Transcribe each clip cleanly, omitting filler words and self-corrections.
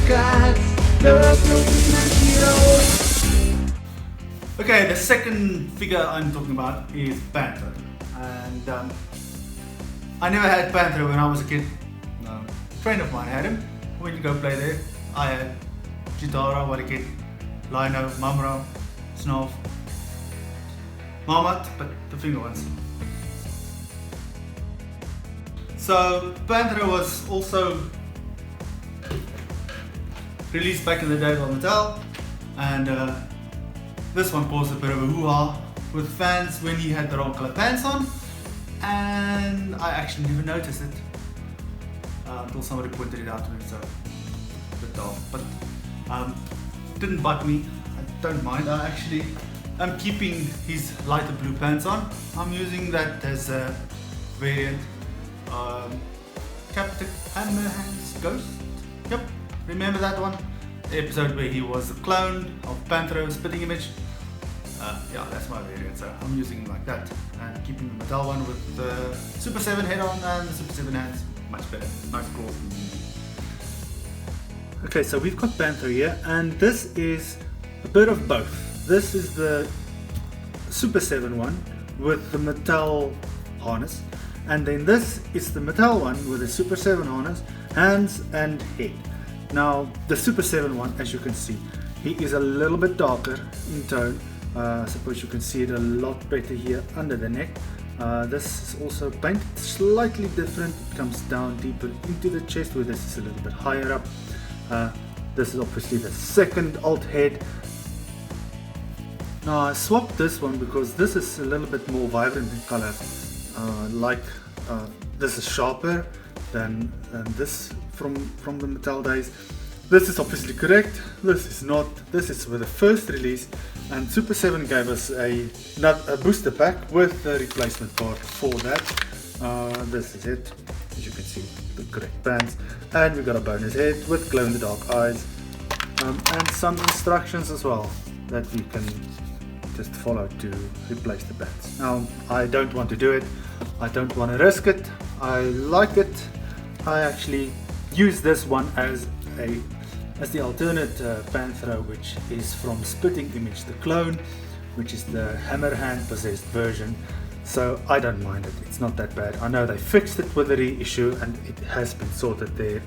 ThunderCats, the ultimate heroes. Okay, the second figure I'm talking about is Panthro. And I never had Panthro when I was a kid. A friend of mine had him. When you go play there, I had Chitara, Warikit, Lino, Mamro, Snov, Marmot, but the finger ones. So Panthro was also released back in the day by Mattel, and this one caused a bit of a hoo-ha with fans when he had the wrong color pants on, and I actually never noticed it until somebody pointed it out to me. So a bit dull, but didn't bug me. I don't mind. I'm keeping his lighter blue pants on. I'm using that as a variant. Captain Hammerhand's Ghost. Yep, remember that one? The episode where he was a clone of Panthro spitting image. Yeah, that's my variant, so I'm using him like that. And keeping the Mattel one with the Super7 head on and the Super7 hands. Much better, nice claws. Okay, so we've got Panthro here, and this is a bit of both. This is the Super7 one with the Mattel harness. And then this is the Mattel one with the Super7 harness, hands and head. Now the Super7 one, as you can see, he is a little bit darker in tone. I suppose you can see it a lot better here under the neck. This is also painted slightly different. It comes down deeper into the chest, where this is a little bit higher up. This is obviously the second alt head. Now I swapped this one because this is a little bit more vibrant in color. This is sharper than this from the Mattel days. This is obviously correct. This is not. This is with the first release, and Super7 gave us a booster pack with the replacement part for that. This is it, as you can see, the correct pants, and we got a bonus head with glow in the dark eyes, and some instructions as well that you can just follow to replace the pants. Now I don't want to do it. I don't want to risk it. I like it. I actually use this one as the alternate Panthro, which is from Spitting Image, the clone, which is the Hammerhand possessed version. So I don't mind it. It's not that bad. I know they fixed it with the reissue, and it has been sorted there.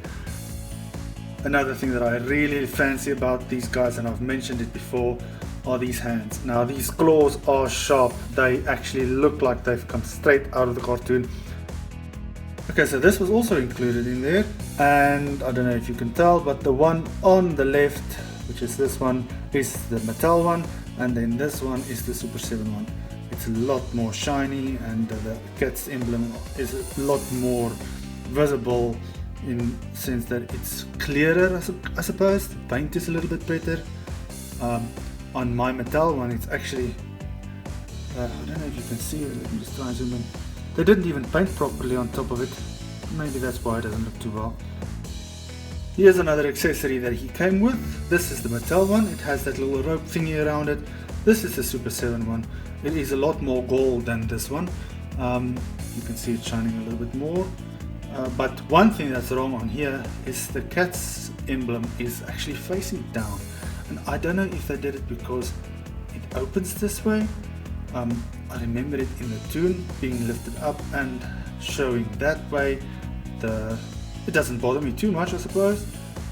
Another thing that I really fancy about these guys, and I've mentioned it before, are these hands. Now these claws are sharp. They actually look like they've come straight out of the cartoon. Okay, so this was also included in there, and I don't know if you can tell, but the one on the left, which is this one, is the Mattel one, and then this one is the Super7 one. It's a lot more shiny, and the cat's emblem is a lot more visible in the sense that it's clearer, I suppose. The paint is a little bit better. On my Mattel one, it's actually, I don't know if you can see it, let me just try and zoom in. They didn't even paint properly on top of it. Maybe that's why it doesn't look too well. Here's another accessory that he came with. This is the Mattel one. It has that little rope thingy around it. This is the Super7 one. It is a lot more gold than this one. You can see it shining a little bit more. But one thing that's wrong on here is the cat's emblem is actually facing down. And I don't know if they did it because it opens this way. I remember it in the toon being lifted up and showing that way. It doesn't bother me too much, I suppose.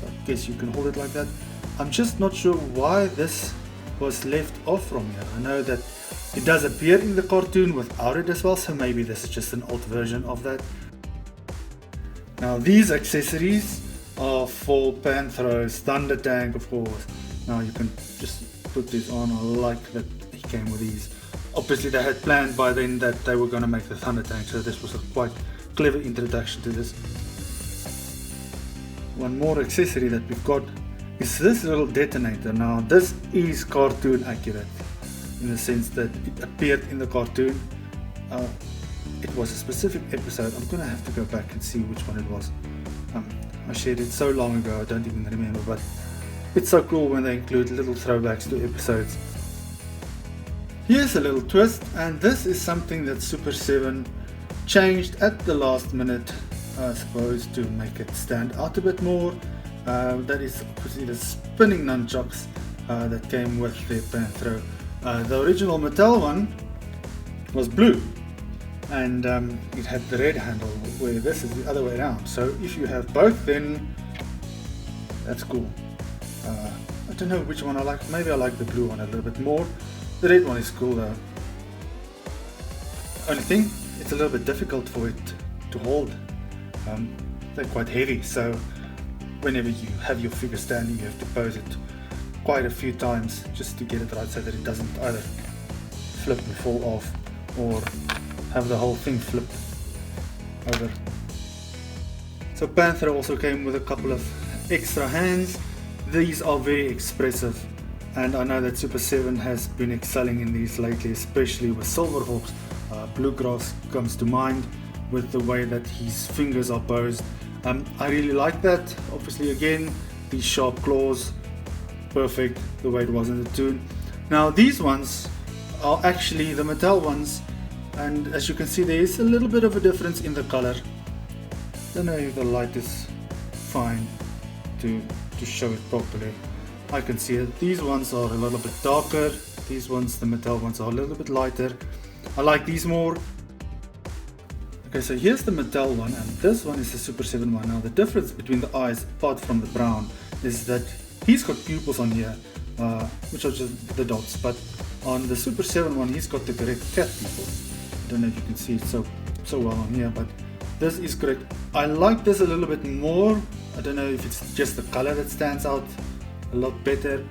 I guess you can hold it like that. I'm just not sure why this was left off from here. I know that it does appear in the cartoon without it as well, so maybe this is just an old version of that. Now these accessories are for Panthro's Thunder Tank, of course. Now you can just put this on. I like that he came with these. Obviously they had planned by then that they were going to make the Thunder Tank, so this was a quite clever introduction to this. One more accessory that we've got is this little detonator. Now this is cartoon accurate in the sense that it appeared in the cartoon. It was a specific episode. I'm gonna have to go back and see which one it was. I shared it so long ago I don't even remember, but it's so cool when they include little throwbacks to episodes. Here's a little twist, and this is something that Super7 changed at the last minute, I suppose, to make it stand out a bit more. That is obviously the spinning nunchucks that came with the Panthro. The original Mattel one was blue, and it had the red handle, where this is the other way around. So if you have both, then that's cool. I don't know which one I like. Maybe I like the blue one a little bit more. The red one is cool though. Only thing, it's a little bit difficult for it to hold. They're quite heavy, so whenever you have your figure standing, you have to pose it quite a few times just to get it right, so that it doesn't either flip and fall off or have the whole thing flipped over. So Panthro also came with a couple of extra hands. These are very expressive, and I know that Super7 has been excelling in these lately, especially with Silverhawks. Bluegrass comes to mind with the way that his fingers are posed. I really like that. Obviously, again, these sharp claws, perfect the way it was in the toon. Now these ones are actually the Mattel ones, and as you can see, there is a little bit of a difference in the color. Don't know if the light is fine to show it properly. I can see it. These ones are a little bit darker. These ones, the Mattel ones, are a little bit lighter. I like these more. Okay, so here's the Mattel one, and this one is the Super7 one. Now the difference between the eyes, apart from the brown, is that he's got pupils on here, which are just the dots, but on the Super7 one, he's got the correct cat pupils. I don't know if you can see it so well on here, but this is correct. I like this a little bit more. I don't know if it's just the color that stands out a lot better.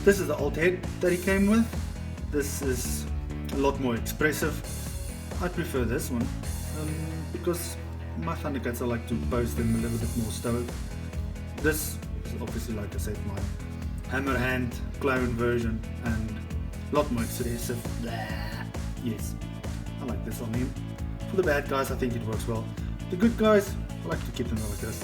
This is the old head that he came with. This is a lot more expressive. I prefer this one because my ThunderCats, I like to pose them a little bit more stoic. This is obviously, like I said, my hammer hand clone version, and a lot more expressive. Yes, I like this on him. For the bad guys, I think it works well. The good guys, I like to keep them like this.